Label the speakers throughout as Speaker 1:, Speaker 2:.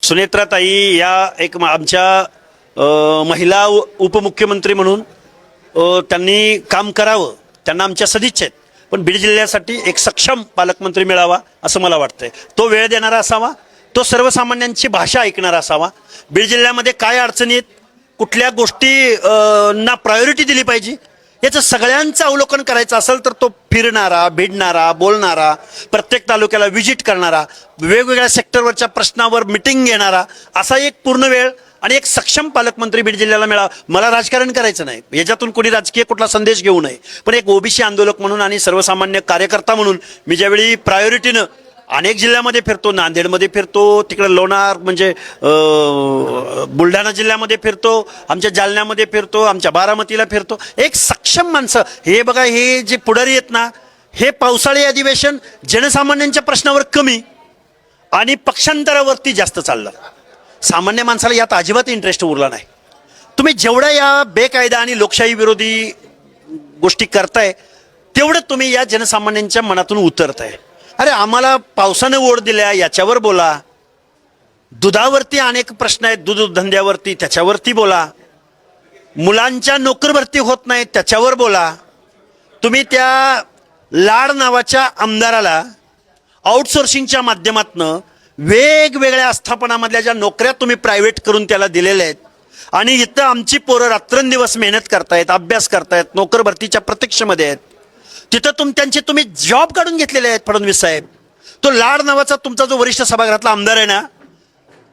Speaker 1: सुनेत्राताई या एक आमच्या महिला उपमुख्यमंत्री म्हणून त्यांनी काम करावं, त्यांना आमच्या सदिच्छा आहेत. पण बीड जिल्ह्यासाठी एक सक्षम पालकमंत्री मिळावा असं मला वाटतंय. तो वेळ देणारा असावा, तो सर्वसामान्यांची भाषा ऐकणारा असावा. बीड जिल्ह्यामध्ये काय अडचणी आहेत, कुठल्या गोष्टी ना प्रायोरिटी दिली पाहिजे याचं सगळ्यांचं अवलोकन करायचं असेल तर तो फिरणारा, भिडणारा, बोलणारा, प्रत्येक तालुक्याला व्हिजिट करणारा, वेगवेगळ्या सेक्टरवरच्या प्रश्नावर मिटिंग घेणारा असा एक पूर्ण वेळ आणि एक सक्षम पालकमंत्री बीड जिल्ह्याला मिळावा. मला राजकारण करायचं नाही, याच्यातून कोणी राजकीय कुठला संदेश घेऊ नये, पण एक ओबीसी आंदोलक म्हणून आणि सर्वसामान्य कार्यकर्ता म्हणून मी ज्यावेळी प्रायोरिटीनं अनेक जिल्ह्यामध्ये फिरतो, नांदेडमध्ये फिरतो, तिकडे लोणार म्हणजे बुलढाणा जिल्ह्यामध्ये फिरतो, आमच्या जालन्यामध्ये फिरतो, आमच्या बारामतीला फिरतो, एक सक्षम माणसं हे बघा, हे जे पुढारी आहेत ना, हे पावसाळी अधिवेशन जनसामान्यांच्या प्रश्नावर कमी आणि पक्षांतरावरती जास्त चाललं. सामान्य माणसाला यात अजिबात इंटरेस्ट उरला नाही. तुम्ही जेवढ्या या बेकायदा आणि लोकशाही विरोधी गोष्टी करताय तेवढं तुम्ही या जनसामान्यांच्या मनातून उतरताय. अरे आम्हाला पावसानं ओढ दिल्या याच्यावर बोला, दुधावरती अनेक प्रश्न आहेत, दूध धंद्यावरती त्याच्यावरती बोला, मुलांच्या नोकर भरती होत नाही त्याच्यावर बोला. तुम्ही त्या लाड नावाच्या आमदाराला आउटसोर्सिंगच्या माध्यमातून वेगवेगळ्या आस्थापनामधल्या ज्या नोकऱ्या तुम्ही प्रायव्हेट करून त्याला दिलेल्या आहेत आणि इथं आमची पोरं रात्रंदिवस मेहनत करतायत, अभ्यास करतायत, नोकर भरतीच्या प्रतीक्षेमध्ये आहेत, तिथं त्यांचे तुम्ही जॉब काढून घेतलेले आहेत. फडणवीस साहेब, तो लाड नावाचा तुमचा जो वरिष्ठ सभागृहातला आमदार आहे ना,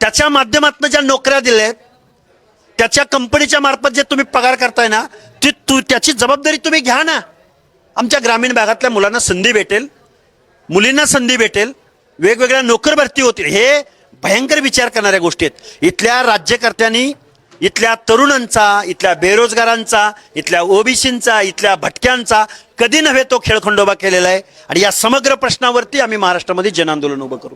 Speaker 1: त्याच्या माध्यमातून ज्या नोकऱ्या दिल्या आहेत, त्याच्या कंपनीच्या मार्फत जे तुम्ही पगार करताय ना, त्याची जबाबदारी तुम्ही घ्या ना. आमच्या ग्रामीण भागातल्या मुलांना संधी भेटेल, मुलींना संधी भेटेल, वेगवेगळ्या नोकर भरती होतील. हे भयंकर विचार करणाऱ्या गोष्टी आहेत. इथल्या राज्यकर्त्यांनी इथल्या तरुणांचा, इथल्या बेरोजगारांचा, इथल्या ओबीसींचा, इथल्या भटक्यांचा कधी नव्हे तो खेळखंडोबा केलेला आहे आणि या समग्र प्रश्नावरती आम्ही महाराष्ट्रामध्ये जनआंदोलन उभं करू.